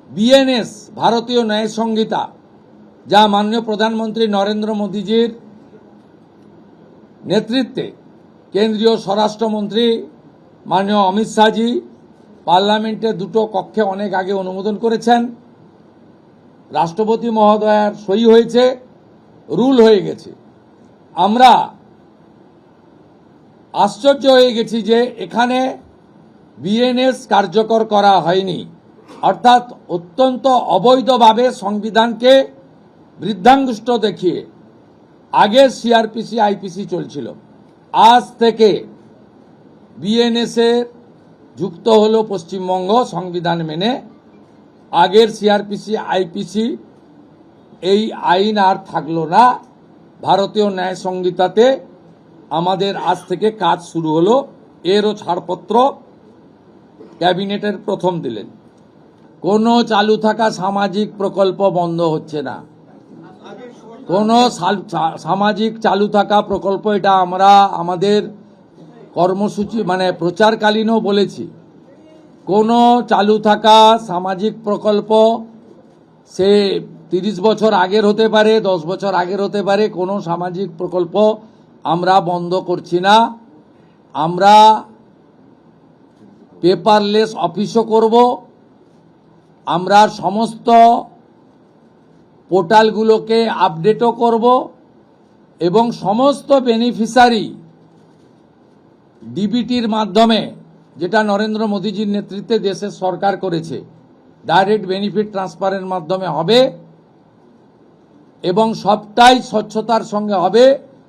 BNS ভারতীয় ন্যায় সংহিতা, যা মাননীয় প্রধানমন্ত্রী নরেন্দ্র মোদীজির নেতৃত্বে কেন্দ্রীয় স্বরাষ্ট্রমন্ত্রী মাননীয় অমিত শাহজি পার্লামেন্টে দুটো কক্ষে অনেক আগে অনুমোদন করেছেন, রাষ্ট্রপতি মহোদয়ার সই হয়েছে, রুল হয়ে গেছে। আমরা আশ্চর্য হয়ে গেছি যে এখানে বিএনএস কার্যকর করা হয়নি, অর্থাৎ অত্যন্ত অবৈধভাবে সংবিধানকে বৃদ্ধাঙ্গুষ্ঠ দেখিয়ে আগে সিআরপিসি আইপিসি চলছিল। আজ থেকে বিএনএসে যুক্ত হলো পশ্চিমবঙ্গ সংবিধান মেনে। আগের সিআরপিসি আইপিসি এই আইন আর থাকলো না। ভারতীয় ন্যায় সংহিতাতে আমাদের আজ থেকে কাজ শুরু হলো। এরও ছাড়পত্র ক্যাবিনেটের প্রথম দিলেন। কোনো চালু থাকা সামাজিক প্রকল্প বন্ধ হচ্ছে না। কোনো সামাজিক চালু থাকা প্রকল্প, এটা আমরা আমাদের কর্মসূচি প্রচারকালীনও বলেছি, কোনো চালু থাকা সামাজিক প্রকল্প সে 30 বছর আগের হতে পারে, 10 বছর আগের হতে পারে, কোনো সামাজিক প্রকল্প আমরা বন্ধ করছি না। আমরা পেপারলেস অফিসও করব, আমরা সমস্ত পোর্টালগুলোকে আপডেটও করব এবং সমস্ত বেনিফিশিয়ারি ডিবিটির মাধ্যমে, যেটা নরেন্দ্র মোদীজির নেতৃত্বে দেশের সরকার করেছে, ডাইরেক্ট বেনিফিট ট্রান্সফারের মাধ্যমে হবে এবং সবটাই স্বচ্ছতার সঙ্গে হবে।